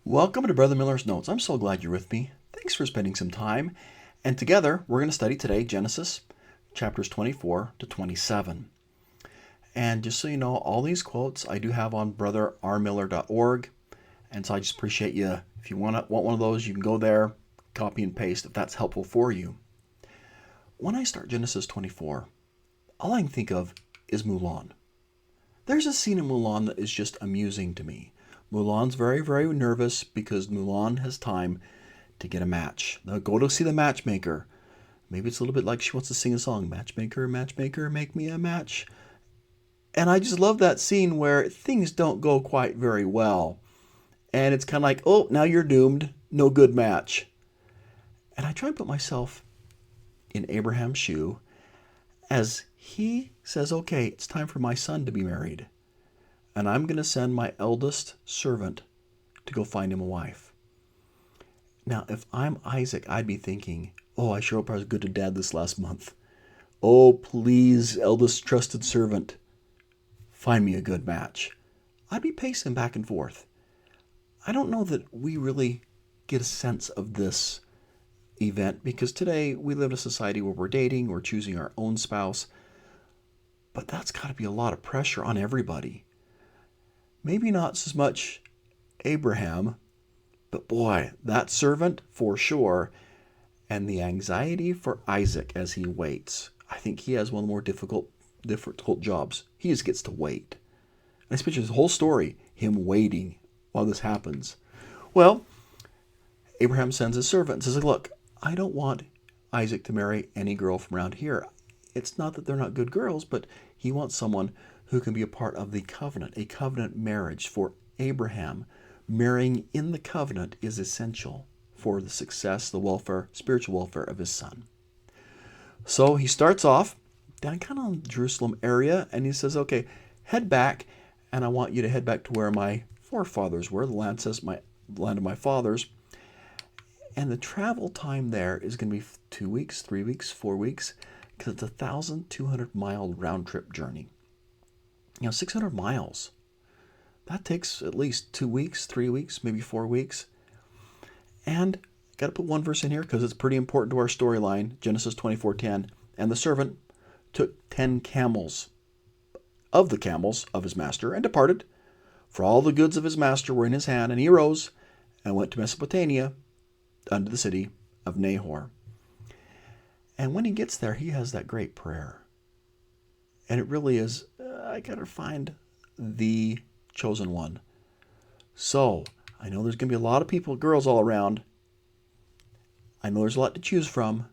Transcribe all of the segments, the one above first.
Welcome to Brother Miller's Notes. I'm so glad you're with me. Thanks for spending some time. And together, we're going to study today Genesis chapters 24 to 27. And just so you know, all these quotes I do have on brotherrmiller.org. And so I just appreciate you. If you want one of those, you can go there, copy and paste if that's helpful for you. When I start Genesis 24, all I can think of is Mulan. There's a scene in Mulan that is just amusing to me. Mulan's very, very nervous because Mulan has time to get a match. Now go to see the matchmaker. Maybe it's a little bit like she wants to sing a song. Matchmaker, matchmaker, make me a match. And I just love that scene where things don't go quite very well. And it's kind of like, oh, now you're doomed. No good match. And I try to put myself in Abraham's shoe as he says, okay, it's time for my son to be married. And I'm going to send my eldest servant to go find him a wife. Now, if I'm Isaac, I'd be thinking, oh, I sure hope I was good to dad this last month. Oh, please, eldest trusted servant, find me a good match. I'd be pacing back and forth. I don't know that we really get a sense of this event because today we live in a society where we're dating, we're choosing our own spouse. But that's got to be a lot of pressure on everybody. Maybe not as much Abraham, but boy, that servant for sure. And the anxiety for Isaac as he waits. I think he has one of the more difficult jobs. He just gets to wait. And I picture his whole story, him waiting while this happens. Well, Abraham sends his servant and says, look, I don't want Isaac to marry any girl from around here. It's not that they're not good girls, but he wants someone who can be a part of the covenant, a covenant marriage. For Abraham, marrying in the covenant is essential for the success, the welfare, spiritual welfare of his son. So he starts off down kind of in the Jerusalem area, and he says, okay, head back, and I want you to head back to where my forefathers were. The land says my land of my fathers. And the travel time there is going to be 2 weeks, 3 weeks, 4 weeks, because it's a 1,200-mile round-trip journey. 600 miles. That takes at least 2 weeks, 3 weeks, maybe 4 weeks. And got to put one verse in here because it's pretty important to our storyline. Genesis 24:10. And the servant took 10 camels of the camels of his master and departed. For all the goods of his master were in his hand. And he arose and went to Mesopotamia unto the city of Nahor. And when he gets there, he has that great prayer. And it really is, I got to find the chosen one. So, I know there's going to be a lot of people, girls all around. I know there's a lot to choose from.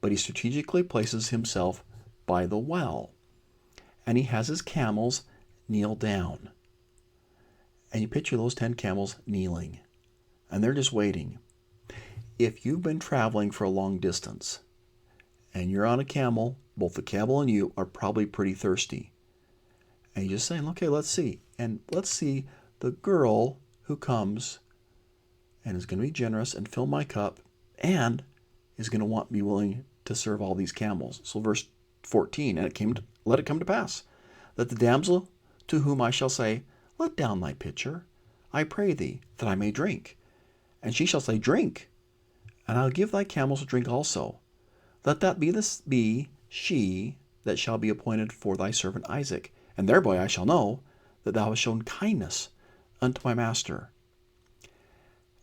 But he strategically places himself by the well. And he has his camels kneel down. And you picture those 10 camels kneeling. And they're just waiting. If you've been traveling for a long distance, and you're on a camel, both the camel and you are probably pretty thirsty. And you're just saying, okay, let's see. And let's see the girl who comes and is going to be generous and fill my cup and is going to be willing to serve all these camels. So verse 14, and let it come to pass that the damsel to whom I shall say, let down thy pitcher, I pray thee, that I may drink. And she shall say, drink, and I'll give thy camels to drink also. Let that be she that shall be appointed for thy servant Isaac, and thereby I shall know that thou hast shown kindness unto my master.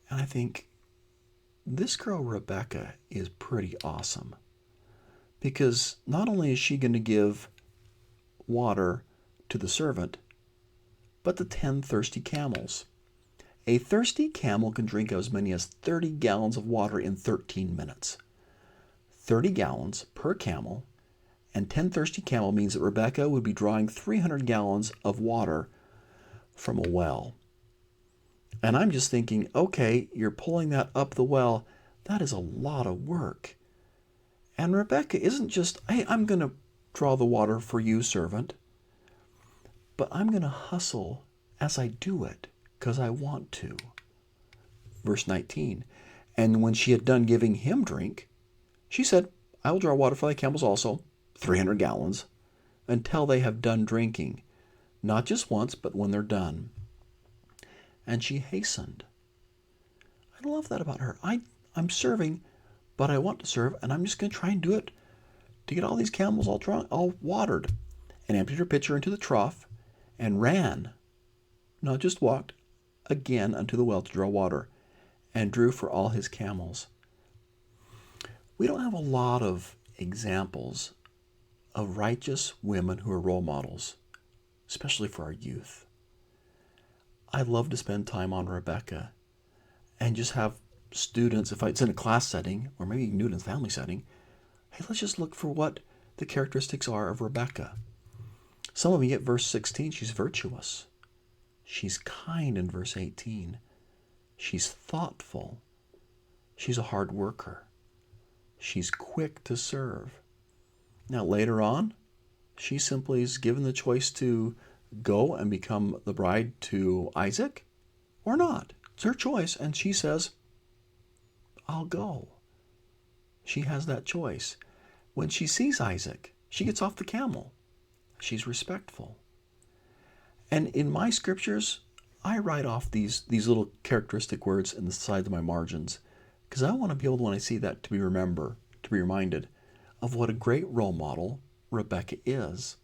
And I think this girl Rebekah is pretty awesome, because not only is she going to give water to the servant, but the 10 thirsty camels. A thirsty camel can drink as many as 30 gallons of water in 13 minutes. 30 gallons per camel, and 10 thirsty camel means that Rebekah would be drawing 300 gallons of water from a well. And I'm just thinking, okay, you're pulling that up the well. That is a lot of work. And Rebekah isn't just, hey, I'm going to draw the water for you, servant, but I'm going to hustle as I do it because I want to. Verse 19, and when she had done giving him drink, she said, I will draw water for thy camels also, 300 gallons, until they have done drinking, not just once, but when they're done. And she hastened I love that about her. I'm serving, but I want to serve, and I'm just going to try and do it to get all these camels all drunk, all watered, and emptied her pitcher into the trough and ran, not just walked, again unto the well to draw water, and drew for all his camels. We don't have a lot of examples of righteous women who are role models, especially for our youth. I love to spend time on Rebekah and just have students, if it's in a class setting, or maybe you can do it in a family setting, hey, let's just look for what the characteristics are of Rebekah. Some of you get verse 16, she's virtuous. She's kind in verse 18. She's thoughtful. She's a hard worker. She's quick to serve. Now later on, she simply is given the choice to go and become the bride to Isaac or not. It's her choice, and she says, I'll go. She has that choice. When she sees Isaac, she gets off the camel. She's respectful. And in my scriptures, I write off these little characteristic words in the sides of my margins because I want to be able, when I see that, to be reminded of what a great role model Rebekah is.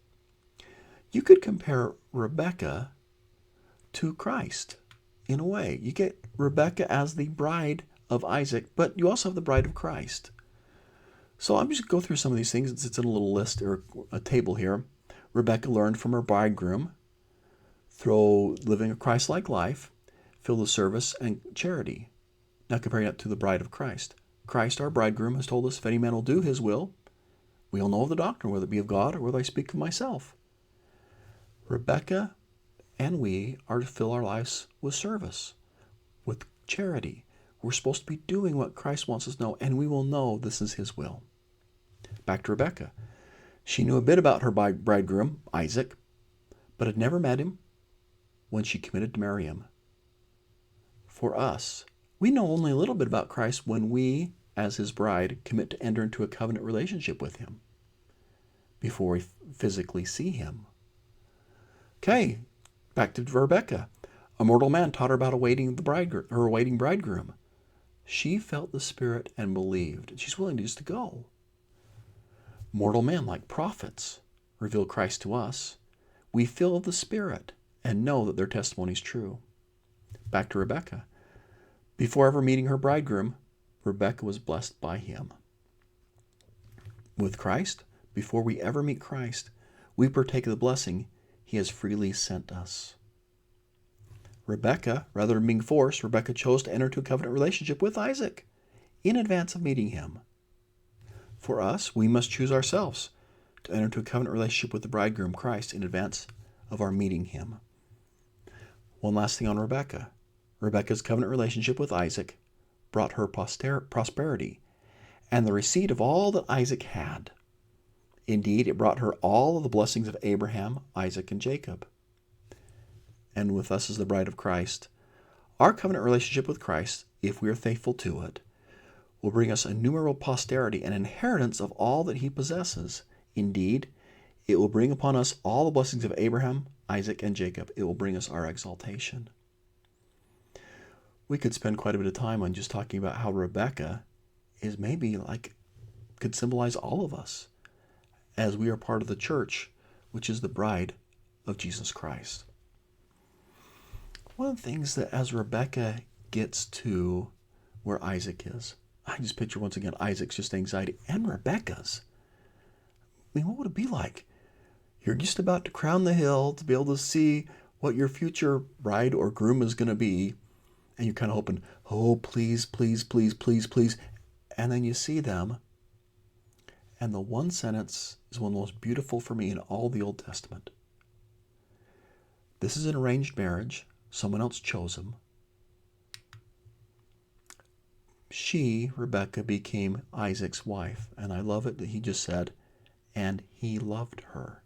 You could compare Rebekah to Christ in a way. You get Rebekah as the bride of Isaac, but you also have the bride of Christ. So I'm just going to go through some of these things. It's in a little list or a table here. Rebekah learned from her bridegroom through living a Christ-like life, filled with service and charity. Now comparing that to the bride of Christ. Christ, our bridegroom, has told us, if any man will do his will, we'll know of the doctrine, whether it be of God or whether I speak of myself. Rebekah and we are to fill our lives with service, with charity. We're supposed to be doing what Christ wants us to know, and we will know this is his will. Back to Rebekah. She knew a bit about her bridegroom, Isaac, but had never met him when she committed to marry him. For us, we know only a little bit about Christ when we, as his bride, commit to enter into a covenant relationship with him before we physically see him. Okay, back to Rebekah. A mortal man taught her about awaiting bridegroom. She felt the Spirit and believed. She's willing just to go. Mortal men, like prophets, reveal Christ to us. We feel the Spirit and know that their testimony is true. Back to Rebekah. Before ever meeting her bridegroom, Rebekah was blessed by him. With Christ, before we ever meet Christ, we partake of the blessing he has freely sent us. Rebekah, rather than being forced, Rebekah chose to enter into a covenant relationship with Isaac in advance of meeting him. For us, we must choose ourselves to enter into a covenant relationship with the bridegroom, Christ, in advance of our meeting him. One last thing on Rebekah. Rebekah's covenant relationship with Isaac brought her prosperity and the receipt of all that Isaac had. Indeed, it brought her all of the blessings of Abraham, Isaac, and Jacob. And with us as the bride of Christ, our covenant relationship with Christ, if we are faithful to it, will bring us innumerable posterity and inheritance of all that he possesses. Indeed, it will bring upon us all the blessings of Abraham, Isaac, and Jacob. It will bring us our exaltation. We could spend quite a bit of time on just talking about how Rebekah is maybe could symbolize all of us as we are part of the church, which is the bride of Jesus Christ. One of the things that as Rebekah gets to where Isaac is, I just picture once again Isaac's just anxiety and Rebekah's. I mean, what would it be like? You're just about to crown the hill to be able to see what your future bride or groom is going to be, and you're kind of hoping, oh, please, please, please, please, please. And then you see them, and the one sentence is one of the most beautiful for me in all the Old Testament. This is an arranged marriage. Someone else chose him. She, Rebekah, became Isaac's wife. And I love it that he just said, and he loved her.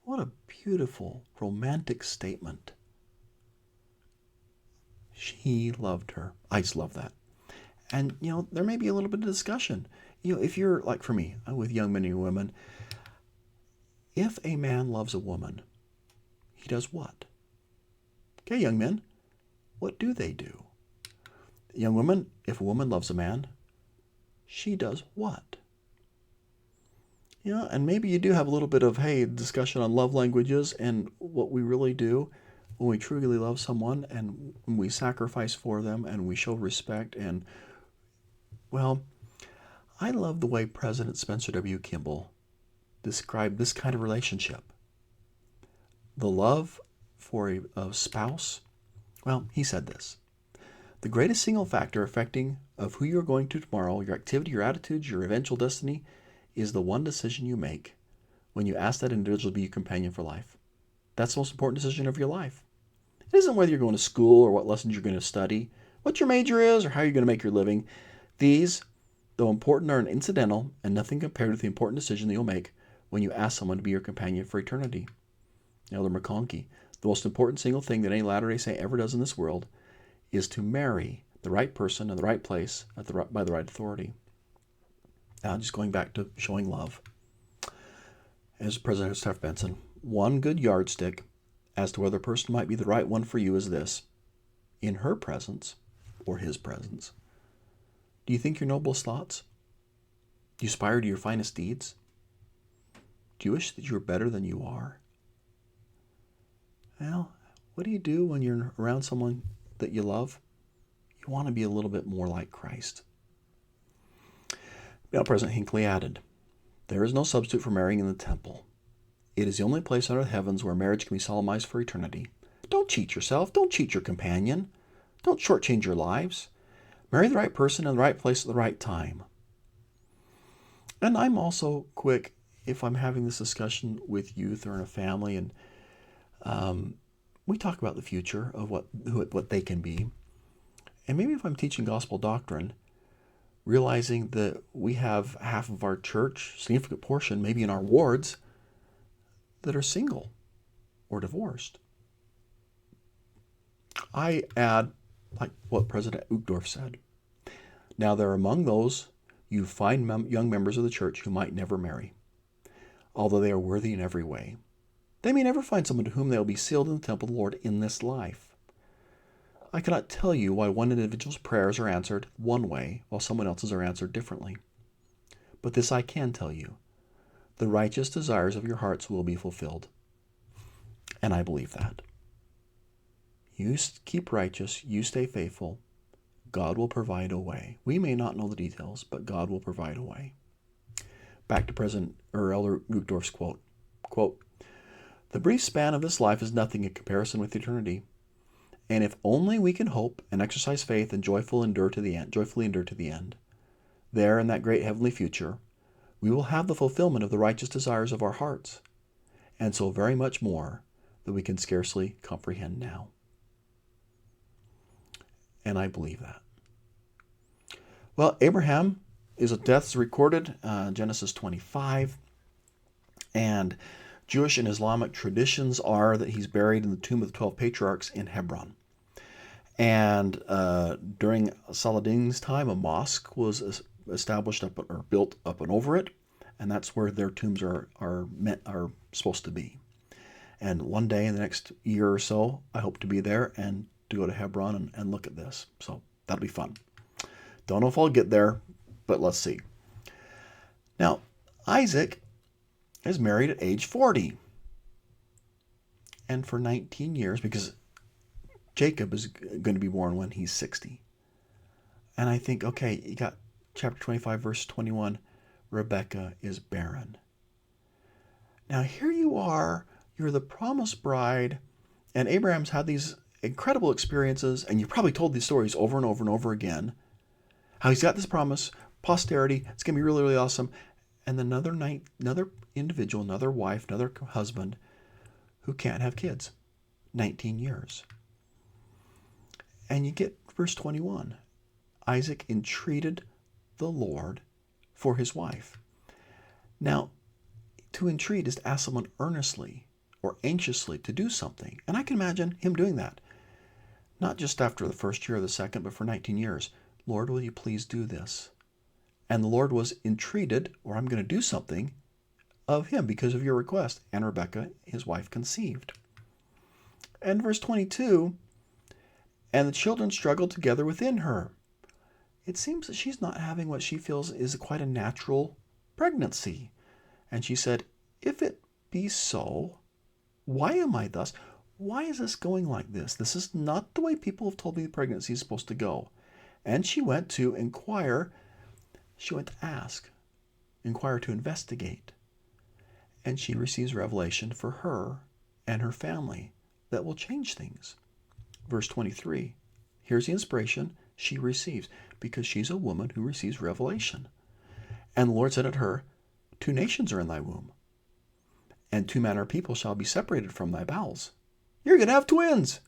What a beautiful, romantic statement. He loved her. I just love that. And, there may be a little bit of discussion. If you're, like for me, with young men and women, if a man loves a woman, he does what? Okay, young men, what do they do? Young women, if a woman loves a man, she does what? And maybe you do have a little bit of, hey, discussion on love languages and what we really do when we truly love someone and when we sacrifice for them and we show respect. And, well, I love the way President Spencer W. Kimball described this kind of relationship. The love for a spouse, well, he said this: the greatest single factor affecting of who you're going to tomorrow, your activity, your attitudes, your eventual destiny, is the one decision you make when you ask that individual to be your companion for life. That's the most important decision of your life. It isn't whether you're going to school or what lessons you're going to study, what your major is, or how you're going to make your living. These, though important, are incidental and nothing compared with the important decision that you'll make when you ask someone to be your companion for eternity. Elder McConkie: the most important single thing that any Latter-day Saint ever does in this world is to marry the right person in the right place by the right authority. Now, just going back to showing love. As President Steph Benson, one good yardstick as to whether a person might be the right one for you is this: in her presence or his presence, do you think your noblest thoughts? Do you aspire to your finest deeds? Do you wish that you were better than you are? Well, what do you do when you're around someone that you love? You want to be a little bit more like Christ. Now, President Hinckley added, there is no substitute for marrying in the temple. It is the only place under the heavens where marriage can be solemnized for eternity. Don't cheat yourself. Don't cheat your companion. Don't shortchange your lives. Marry the right person in the right place at the right time. And I'm also quick, if I'm having this discussion with youth or in a family, and we talk about the future of what they can be. And maybe if I'm teaching gospel doctrine, realizing that we have half of our church, significant portion, maybe in our wards, that are single or divorced. I add, like what President Uchtdorf said, now there are among those you find young members of the church who might never marry, although they are worthy in every way. They may never find someone to whom they will be sealed in the temple of the Lord in this life. I cannot tell you why one individual's prayers are answered one way while someone else's are answered differently. But this I can tell you: the righteous desires of your hearts will be fulfilled. And I believe that. You keep righteous, you stay faithful, God will provide a way. We may not know the details, but God will provide a way. Back to Elder Uchtdorf's quote, the brief span of this life is nothing in comparison with eternity. And if only we can hope and exercise faith and joyfully endure to the end, there in that great heavenly future, we will have the fulfillment of the righteous desires of our hearts, and so very much more that we can scarcely comprehend now. And I believe that. Well, Abraham, his death is recorded, Genesis 25, and Jewish and Islamic traditions are that he's buried in the tomb of the 12 patriarchs in Hebron. And during Saladin's time, a mosque was established built up and over it, and that's where their tombs are supposed to be. And one day in the next year or so, I hope to be there and to go to Hebron and look at this. So that'll be fun. Don't know if I'll get there, but let's see. Now, Isaac is married at age 40. And for 19 years, because Jacob is going to be born when he's 60. And I think, okay, you got chapter 25, verse 21, Rebekah is barren. Now here you are, you're the promised bride, and Abraham's had these incredible experiences, and you probably told these stories over and over and over again, how he's got this promise, posterity, it's going to be really, really awesome. And then another individual, another wife, another husband who can't have kids. 19 years. And you get verse 21. Isaac entreated the Lord for his wife. Now, to entreat is to ask someone earnestly or anxiously to do something. And I can imagine him doing that. Not just after the first year or the second, but for 19 years. Lord, will you please do this? And the Lord was entreated, or I'm going to do something, of him because of your request. And Rebekah, his wife, conceived. And verse 22, and the children struggled together within her. it seems that she's not having what she feels is quite a natural pregnancy. And she said, if it be so, why am I thus? Why is this going like this? This is not the way people have told me the pregnancy is supposed to go. And she went to inquire. She went to ask, inquire, to investigate. And she receives revelation for her and her family that will change things. Verse 23, here's the inspiration she receives, because she's a woman who receives revelation. And the Lord said unto her, 2 nations are in thy womb, and 2 manner of people shall be separated from thy bowels. You're going to have twins.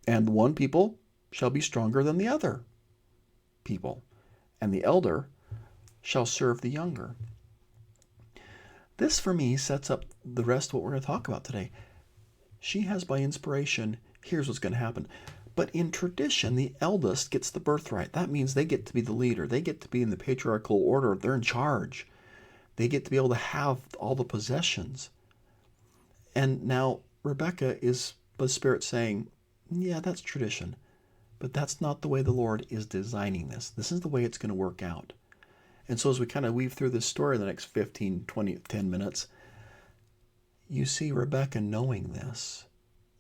And the one people shall be stronger than the other people, and the elder shall serve the younger. This, for me, sets up the rest of what we're going to talk about today. She has, by inspiration, here's what's going to happen. But in tradition, the eldest gets the birthright. That means they get to be the leader. They get to be in the patriarchal order. They're in charge. They get to be able to have all the possessions. And now Rebekah is the Spirit saying, yeah, that's tradition. But that's not the way the Lord is designing this. This is the way it's going to work out. And so as we kind of weave through this story in the next 15, 20, 10 minutes, you see Rebekah knowing this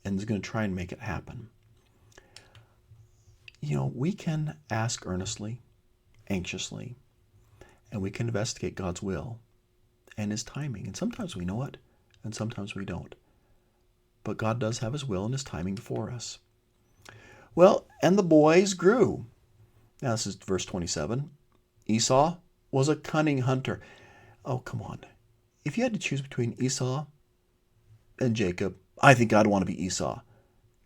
and is going to try and make it happen. We can ask earnestly, anxiously, and we can investigate God's will and His timing. And sometimes we know it, and sometimes we don't. But God does have His will and His timing for us. Well, and the boys grew. Now this is verse 27. Esau was a cunning hunter. Oh, come on. If you had to choose between Esau and Jacob, I think I'd want to be Esau.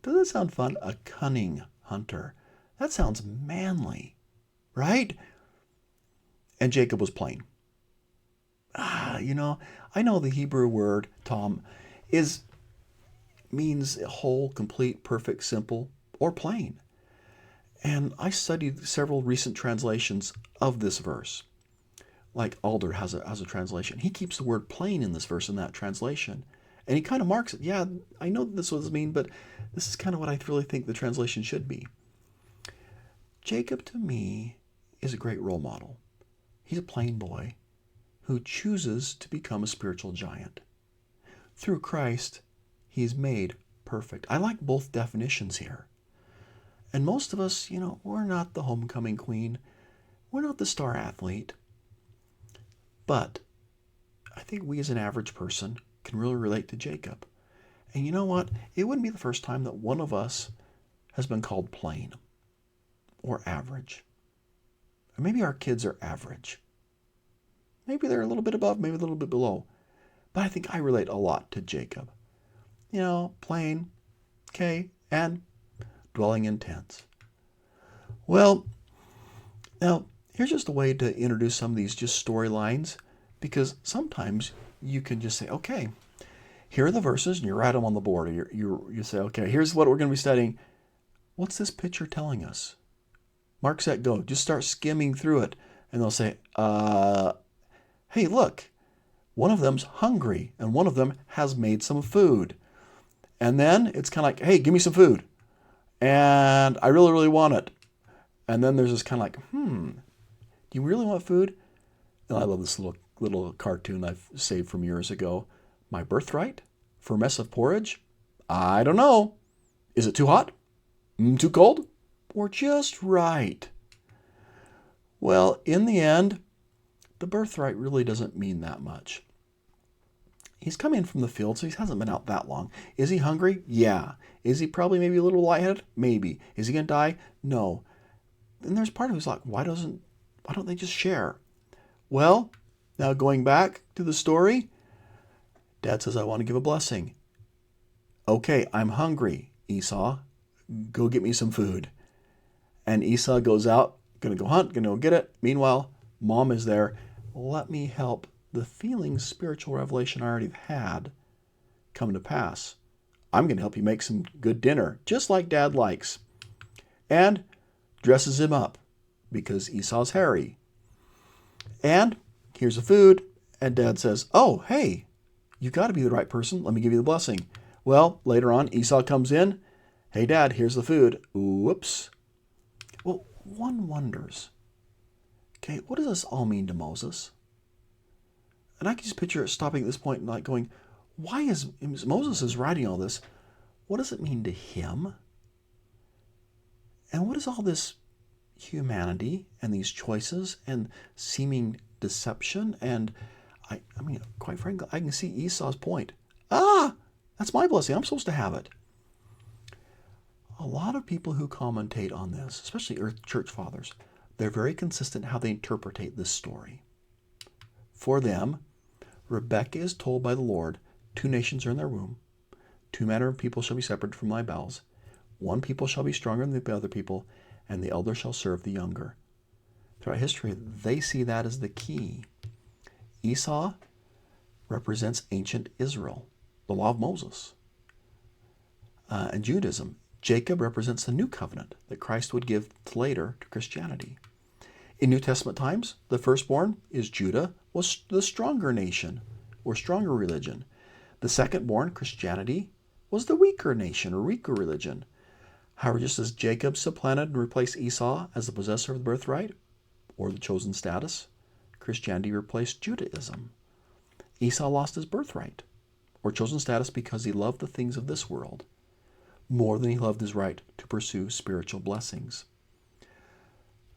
Doesn't that sound fun? A cunning hunter. That sounds manly, right? And Jacob was plain. I know the Hebrew word, Tom, means whole, complete, perfect, simple, or plain. And I studied several recent translations of this verse. Like Elder has a translation. He keeps the word plain in this verse in that translation. And he kind of marks it. Yeah, I know that this was mean, but this is kind of what I really think the translation should be. Jacob, to me, is a great role model. He's a plain boy who chooses to become a spiritual giant. Through Christ, he's made perfect. I like both definitions here. And most of us, we're not the homecoming queen. We're not the star athlete. But I think we as an average person can really relate to Jacob. And you know what? It wouldn't be the first time that one of us has been called plain or average. Or maybe our kids are average. Maybe they're a little bit above, maybe a little bit below. But I think I relate a lot to Jacob. Plain, okay, and dwelling in tents. Well, now, here's just a way to introduce some of these just storylines, because sometimes you can just say, okay, here are the verses, and you write them on the board. Or you say, okay, here's what we're going to be studying. What's this picture telling us? Mark, set, go. Just start skimming through it, and they'll say, hey, look, one of them's hungry, and one of them has made some food. And then it's kind of like, hey, give me some food. And I really, really want it. And then there's this kind of like, do you really want food? And I love this little cartoon I've saved from years ago. My birthright for a mess of porridge? I don't know. Is it too hot? Too cold? Or just right? Well, in the end, the birthright really doesn't mean that much. He's come in from the field, so he hasn't been out that long. Is he hungry? Yeah. Is he probably maybe a little lightheaded? Maybe. Is he going to die? No. And there's part of who's like, why don't they just share? Well, now going back to the story, Dad says, I want to give a blessing. Okay, I'm hungry, Esau. Go get me some food. And Esau goes out, going to go hunt, going to go get it. Meanwhile, Mom is there. Let me help the feelings, spiritual revelation I already had come to pass. I'm going to help you make some good dinner, just like Dad likes. And dresses him up because Esau's hairy. And here's the food. And Dad says, oh, hey, you got to be the right person. Let me give you the blessing. Well, later on, Esau comes in. Hey, Dad, here's the food. Whoops. Well, one wonders, okay, what does this all mean to Moses? And I can just picture it stopping at this point and like going, why is Moses is writing all this? What does it mean to him? And what is all this humanity and these choices and seeming deception? And I mean, quite frankly, I can see Esau's point. That's my blessing. I'm supposed to have it. A lot of people who commentate on this, especially early church fathers, they're very consistent how they interpret this story. For them, Rebekah is told by the Lord, 2 nations are in their womb, 2 manner of people shall be separated from thy bowels, 1 people shall be stronger than the other people, and the elder shall serve the younger. Throughout history, they see that as the key. Esau represents ancient Israel, the law of Moses, and Judaism. Jacob represents the new covenant that Christ would give later to Christianity. In New Testament times, the firstborn is Judah, was the stronger nation or stronger religion. The secondborn, Christianity, was the weaker nation or weaker religion. However, just as Jacob supplanted and replaced Esau as the possessor of the birthright or the chosen status, Christianity replaced Judaism. Esau lost his birthright or chosen status because he loved the things of this world more than he loved his right to pursue spiritual blessings.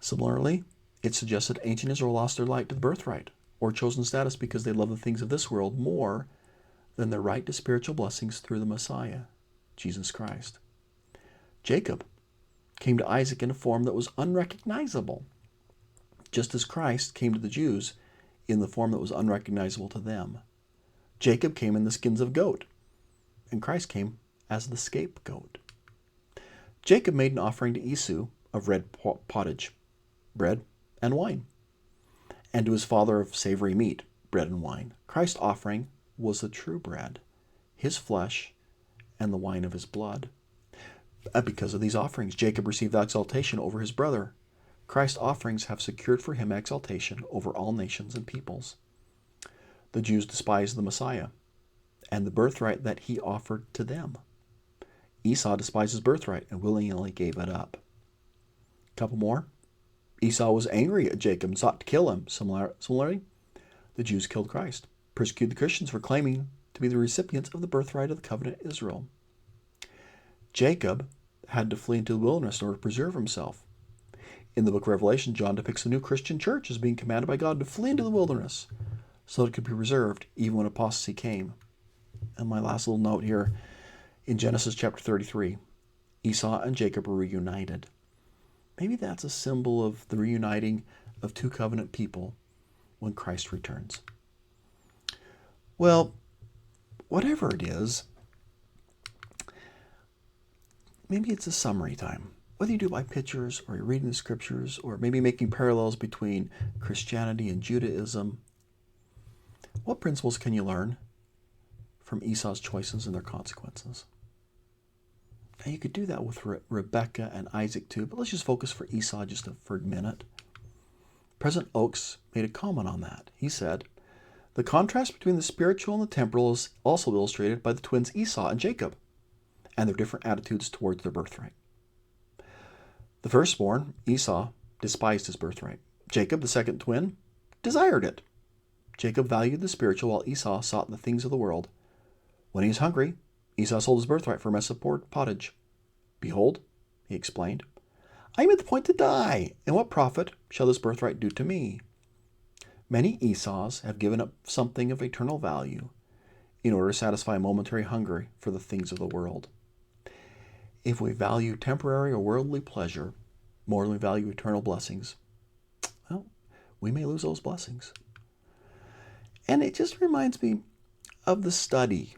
Similarly, it suggests that ancient Israel lost their right to the birthright or chosen status because they loved the things of this world more than their right to spiritual blessings through the Messiah, Jesus Christ. Jacob came to Isaac in a form that was unrecognizable, just as Christ came to the Jews in the form that was unrecognizable to them. Jacob came in the skins of goat, and Christ came as the scapegoat. Jacob made an offering to Esau of red pottage, bread and wine, and to his father of savory meat, bread and wine. Christ's offering was the true bread, his flesh, and the wine of his blood. Because of these offerings, Jacob received exaltation over his brother. Christ's offerings have secured for him exaltation over all nations and peoples. The Jews despised the Messiah and the birthright that he offered to them. Esau despised his birthright and willingly gave it up. A couple more. Esau was angry at Jacob and sought to kill him. Similarly, the Jews killed Christ, persecuted the Christians for claiming to be the recipients of the birthright of the covenant Israel. Jacob had to flee into the wilderness in order to preserve himself. In the book of Revelation, John depicts the new Christian church as being commanded by God to flee into the wilderness so that it could be preserved even when apostasy came. And my last little note here, in Genesis chapter 33, Esau and Jacob were reunited. Maybe that's a symbol of the reuniting of 2 covenant people when Christ returns. Well, whatever it is, maybe it's a summary time. Whether you do it by pictures or you're reading the scriptures or maybe making parallels between Christianity and Judaism, what principles can you learn from Esau's choices and their consequences? And you could do that with Rebekah and Isaac too, but let's just focus for Esau just for a minute. President Oakes made a comment on that. He said, the contrast between the spiritual and the temporal is also illustrated by the twins Esau and Jacob and their different attitudes towards their birthright. The firstborn, Esau, despised his birthright. Jacob, the second twin, desired it. Jacob valued the spiritual while Esau sought the things of the world. When he was hungry, Esau sold his birthright for a mess of pottage. Behold, he explained, I am at the point to die, and what profit shall this birthright do to me? Many Esau's have given up something of eternal value in order to satisfy a momentary hunger for the things of the world. If we value temporary or worldly pleasure more than we value eternal blessings, well, we may lose those blessings. And it just reminds me of the study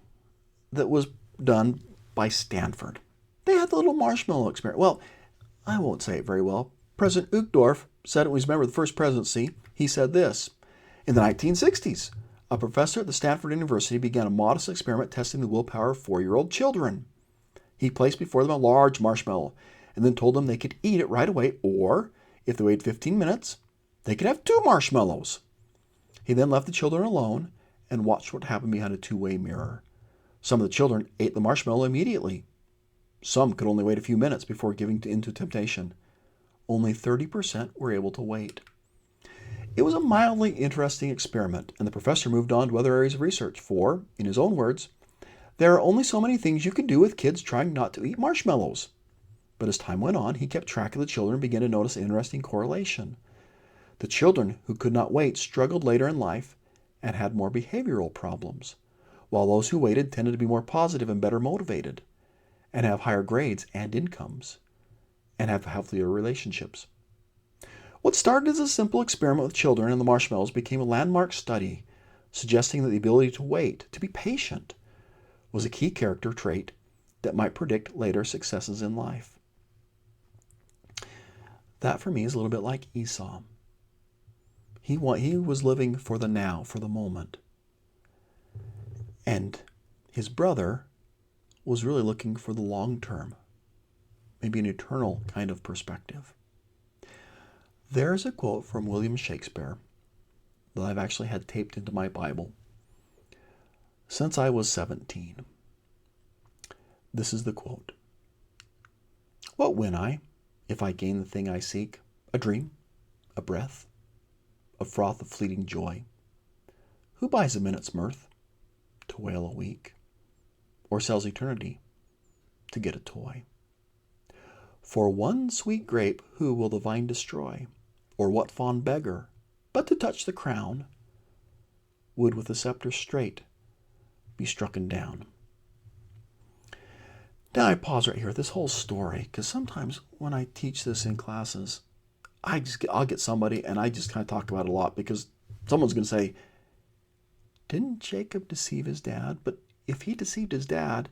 that was done by Stanford. They had the little marshmallow experiment. Well, I won't say it very well. President Uchtdorf said it was a member of the first presidency. He said this, in the 1960s, a professor at the Stanford University began a modest experiment testing the willpower of 4-year-old children. He placed before them a large marshmallow and then told them they could eat it right away, or if they waited 15 minutes, they could have 2 marshmallows. He then left the children alone and watched what happened behind a 2-way mirror. Some of the children ate the marshmallow immediately. Some could only wait a few minutes before giving in to temptation. Only 30% were able to wait. It was a mildly interesting experiment, and the professor moved on to other areas of research. For, in his own words, there are only so many things you can do with kids trying not to eat marshmallows. But as time went on, he kept track of the children and began to notice an interesting correlation. The children who could not wait struggled later in life and had more behavioral problems, while those who waited tended to be more positive and better motivated, and have higher grades and incomes, and have healthier relationships. What started as a simple experiment with children and the marshmallows became a landmark study, suggesting that the ability to wait, to be patient, was a key character trait that might predict later successes in life. That for me is a little bit like Esau. He was living for the now, for the moment. And his brother was really looking for the long term, maybe an eternal kind of perspective. There's a quote from William Shakespeare that I've actually had taped into my Bible since I was 17. This is the quote. "What win I if I gain the thing I seek? A dream, a breath, a froth of fleeting joy. Who buys a minute's mirth to wail a week, or sells eternity to get a toy? For one sweet grape who will the vine destroy, or what fond beggar, but to touch the crown, would with a scepter straight be strucken down?" Now I pause right here, this whole story, because sometimes when I teach this in classes, I'll get somebody and I just kind of talk about it a lot because someone's going to say, didn't Jacob deceive his dad? But if he deceived his dad,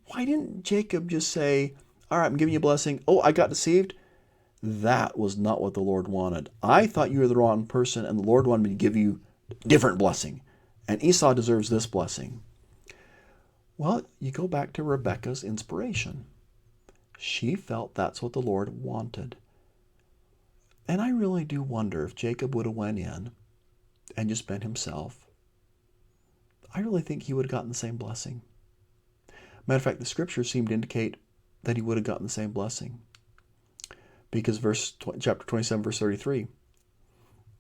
why didn't Jacob just say, all right, I'm giving you a blessing. Oh, I got deceived. That was not what the Lord wanted. I thought you were the wrong person and the Lord wanted me to give you a different blessing. And Esau deserves this blessing. Well, you go back to Rebekah's inspiration. She felt that's what the Lord wanted. And I really do wonder if Jacob would have went in and just been himself, I really think he would have gotten the same blessing. Matter of fact, the scriptures seem to indicate that he would have gotten the same blessing. Because chapter 27, verse 33,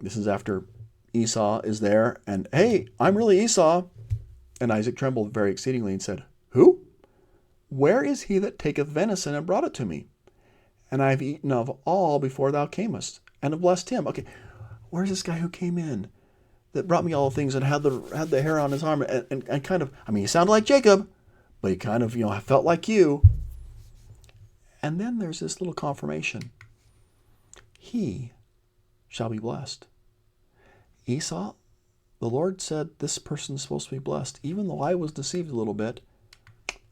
this is after Esau is there, and hey, I'm really Esau. And Isaac trembled very exceedingly and said, Who? Where is he that taketh venison and brought it to me? And I have eaten of all before thou camest, and have blessed him. Okay, where's this guy who came in that brought me all the things and had the hair on his arm and kind of, I mean, he sounded like Jacob, but he kind of, I felt like you. And then there's this little confirmation. He shall be blessed. Esau, the Lord said this person's supposed to be blessed. Even though I was deceived a little bit,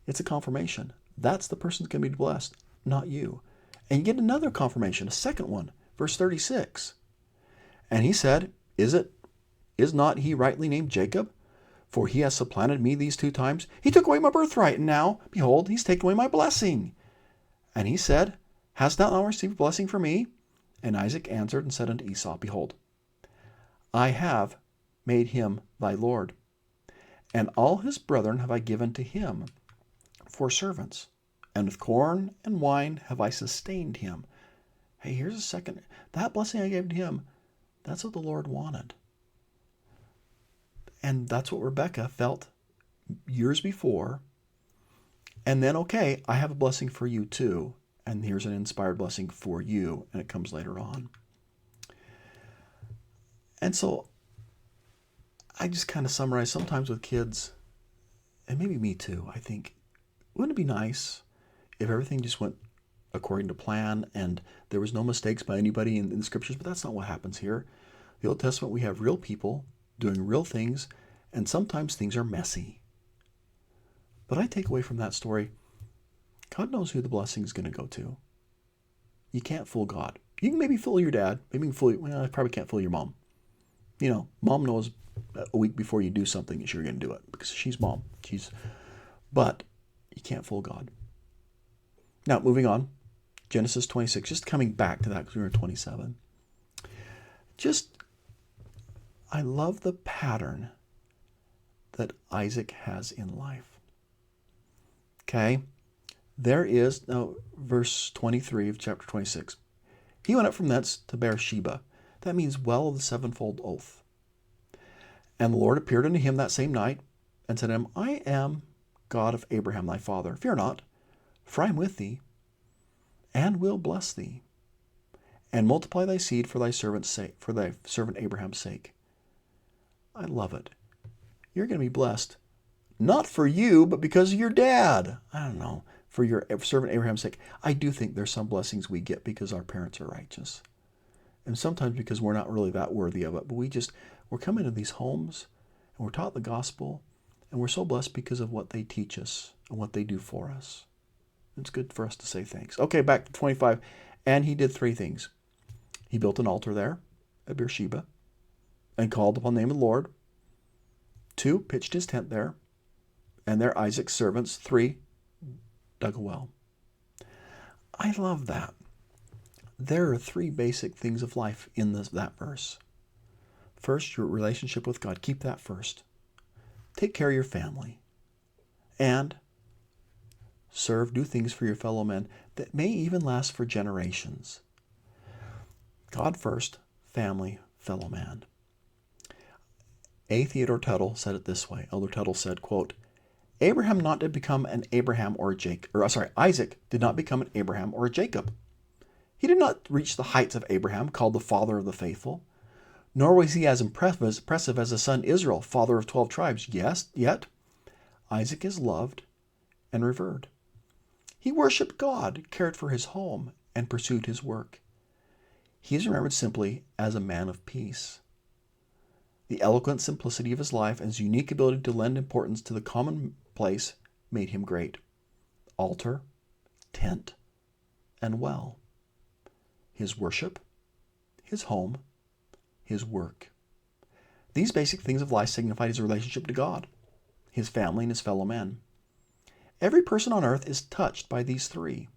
it's a confirmation. That's the person's going to be blessed, not you. And you get another confirmation, a second one, verse 36. And he said, Is not he rightly named Jacob? For he has supplanted me these 2 times. He took away my birthright, and now, behold, he's taken away my blessing. And he said, Hast thou not received blessing for me? And Isaac answered and said unto Esau, Behold, I have made him thy Lord, and all his brethren have I given to him for servants, and with corn and wine have I sustained him. Hey, here's a second. That blessing I gave to him, that's what the Lord wanted. And that's what Rebekah felt years before. And then, okay, I have a blessing for you too. And here's an inspired blessing for you. And it comes later on. And so I just kind of summarize sometimes with kids, and maybe me too, I think, wouldn't it be nice if everything just went according to plan and there was no mistakes by anybody in the scriptures? But that's not what happens here. The Old Testament, we have real people doing real things, and sometimes things are messy. But I take away from that story, God knows who the blessing is going to go to. You can't fool God. You can maybe fool your dad. Maybe you can fool, I probably can't fool your mom. Mom knows a week before you do something that you're going to do it because she's mom. But you can't fool God. Now, moving on, Genesis 26, just coming back to that because we were in 27. I love the pattern that Isaac has in life. Okay? There is, now, verse 23 of chapter 26. He went up from thence to Beersheba. That means well of the sevenfold oath. And the Lord appeared unto him that same night, and said to him, I am God of Abraham thy father. Fear not, for I am with thee, and will bless thee, and multiply thy seed for thy servant's sake, for thy servant Abraham's sake. I love it. You're going to be blessed, not for you, but because of your dad. I don't know, for your servant Abraham's sake. I do think there's some blessings we get because our parents are righteous. And sometimes because we're not really that worthy of it. But we're coming to these homes, and we're taught the gospel, and we're so blessed because of what they teach us and what they do for us. It's good for us to say thanks. Okay, back to 25. And he did 3 things. He built an altar there at Beersheba and called upon the name of the Lord. 2, pitched his tent there. And there Isaac's servants, 3, dug a well. I love that. There are 3 basic things of life in that verse. First, your relationship with God. Keep that first. Take care of your family. And serve, do things for your fellow men that may even last for generations. God first, family, fellow man. A. Theodore Tuttle said it this way. Elder Tuttle said, quote, Isaac did not become an Abraham or a Jacob. He did not reach the heights of Abraham, called the father of the faithful, nor was he as impressive as his son Israel, father of 12 tribes. Yes, yet Isaac is loved and revered. He worshiped God, cared for his home, and pursued his work. He is remembered simply as a man of peace. The eloquent simplicity of his life and his unique ability to lend importance to the commonplace made him great. Altar, tent, and well. His worship, his home, his work. These basic things of life signified his relationship to God, his family, and his fellow men. Every person on earth is touched by these 3.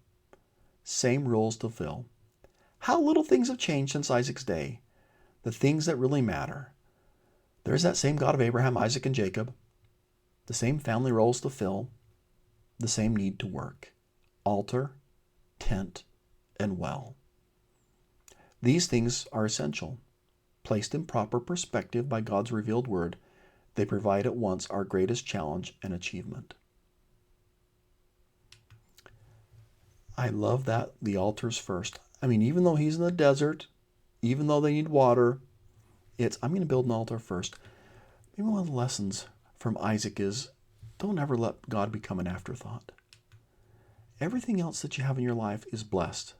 Same rules to fulfill. How little things have changed since Isaac's day. The things that really matter. There's that same God of Abraham, Isaac, and Jacob. The same family roles to fill. The same need to work. Altar, tent, and well. These things are essential. Placed in proper perspective by God's revealed word, they provide at once our greatest challenge and achievement. I love that the altar's first. I mean, even though he's in the desert, even though they need water, I'm going to build an altar first. Maybe one of the lessons from Isaac is, don't ever let God become an afterthought. Everything else that you have in your life is blessed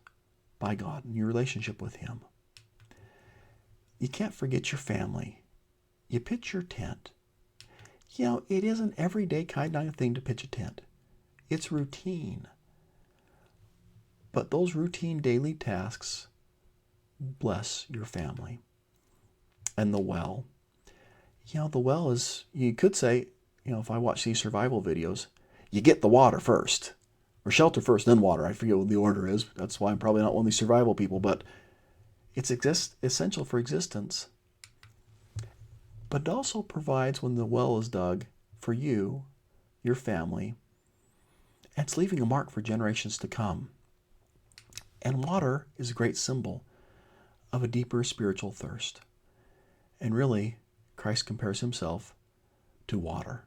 by God and your relationship with him. You can't forget your family. You pitch your tent. It is an everyday kind of thing to pitch a tent. It's routine. But those routine daily tasks bless your family. And the well. The well is, you could say, if I watch these survival videos, you get the water first. Or shelter first, then water. I forget what the order is. That's why I'm probably not one of these survival people. But it's essential for existence. But it also provides, when the well is dug, for you, your family, and it's leaving a mark for generations to come. And water is a great symbol of a deeper spiritual thirst. And really, Christ compares himself to water,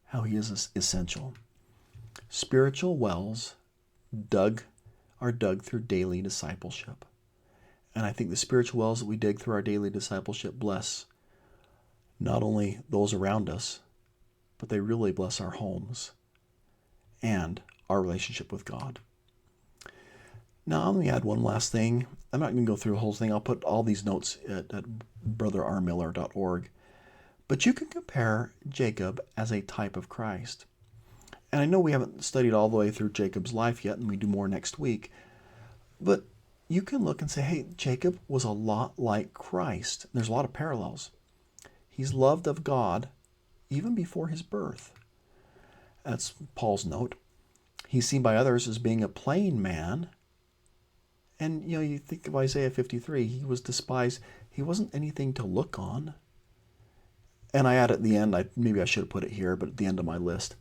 how he is essential. Spiritual wells are dug through daily discipleship. And I think the spiritual wells that we dig through our daily discipleship bless not only those around us, but they really bless our homes and our relationship with God. Now, let me add one last thing. I'm not going to go through the whole thing. I'll put all these notes at brotherrmiller.org. But you can compare Jacob as a type of Christ. And I know we haven't studied all the way through Jacob's life yet, and we do more next week. But you can look and say, hey, Jacob was a lot like Christ. There's a lot of parallels. He's loved of God even before his birth. That's Paul's note. He's seen by others as being a plain man. And, you think of Isaiah 53, he was despised. He wasn't anything to look on. And I add at the end, maybe I should have put it here, but at the end of my list,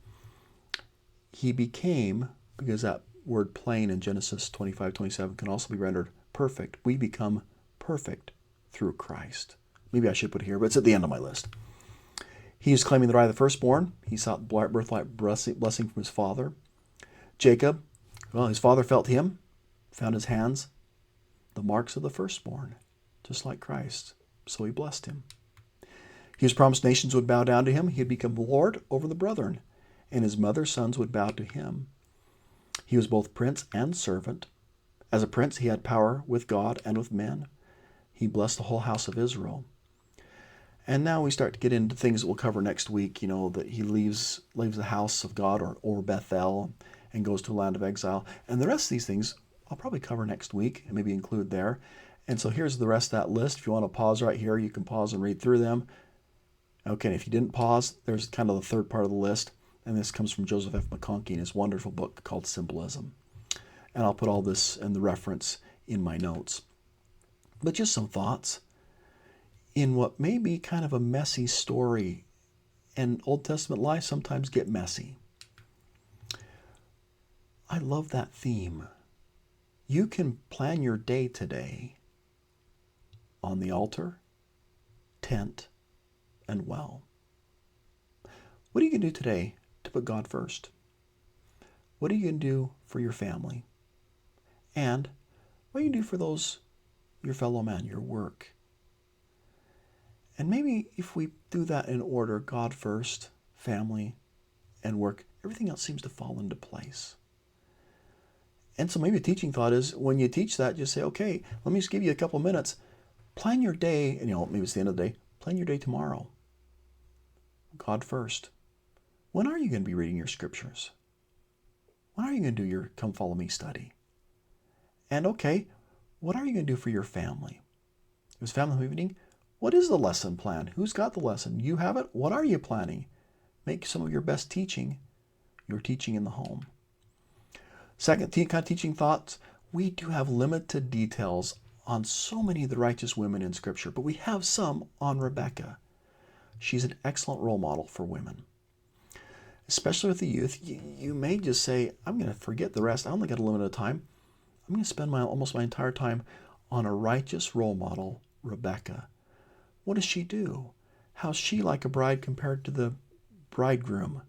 he became because that word plain in Genesis 25:27 can also be rendered perfect. We become perfect through Christ. Maybe I should put it here, but it's at the end of my list. He is claiming the right of the firstborn. He sought birthright blessing from his father. Jacob, well, his father felt him, found his hands, the marks of the firstborn, just like Christ. So he blessed him. He was promised nations would bow down to him. He had become Lord over the brethren, and his mother's sons would bow to him. He was both prince and servant. As a prince, he had power with God and with men. He blessed the whole house of Israel. And now we start to get into things that we'll cover next week, that he leaves the house of God or Bethel and goes to a land of exile. And the rest of these things I'll probably cover next week and maybe include there. And so here's the rest of that list. If you want to pause right here, you can pause and read through them. Okay, and if you didn't pause, there's kind of the third part of the list. And this comes from Joseph F. McConkie in his wonderful book called Symbolism. And I'll put all this and the reference in my notes. But just some thoughts. In what may be kind of a messy story, and Old Testament life sometimes get messy. I love that theme. You can plan your day today on the altar, tent, and well. What are you going to do today to put God first? What are you going to do for your family? And what are you going to do for your fellow man, your work? And maybe if we do that in order, God first, family, and work, everything else seems to fall into place. And so maybe a teaching thought is when you teach that, just say, okay, let me just give you a couple minutes. Plan your day, and maybe it's the end of the day. Plan your day tomorrow. God first. When are you going to be reading your scriptures? When are you going to do your Come Follow Me study? And okay, what are you going to do for your family? If it's family meeting, what is the lesson plan? Who's got the lesson? You have it? What are you planning? Make some of your best teaching your teaching in the home. Second kind of teaching thoughts, we do have limited details on so many of the righteous women in Scripture, but we have some on Rebekah. She's an excellent role model for women. Especially with the youth, you may just say, I'm going to forget the rest. I only got a limited time. I'm going to spend almost my entire time on a righteous role model, Rebekah. What does she do? How's she like a bride compared to the bridegroom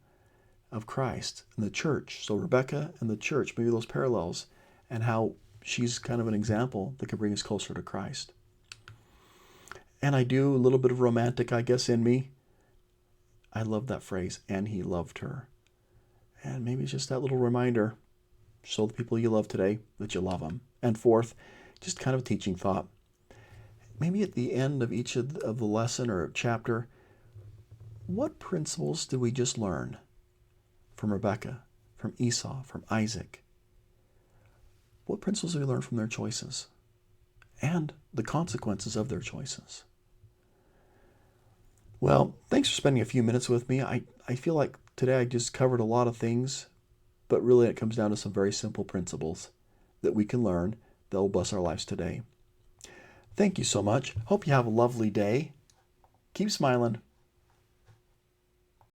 of Christ and the church? So Rebekah and the church, maybe those parallels, and how she's kind of an example that could bring us closer to Christ. And I do a little bit of romantic, I guess, in me. I love that phrase, and he loved her. And maybe it's just that little reminder, show the people you love today that you love them. And fourth, just kind of a teaching thought. Maybe at the end of each of the lesson or chapter, what principles did we just learn from Rebekah, from Esau, from Isaac? What principles did we learn from their choices and the consequences of their choices? Well, thanks for spending a few minutes with me. I feel like today I just covered a lot of things, but really it comes down to some very simple principles that we can learn that will bless our lives today. Thank you so much. Hope you have a lovely day. Keep smiling.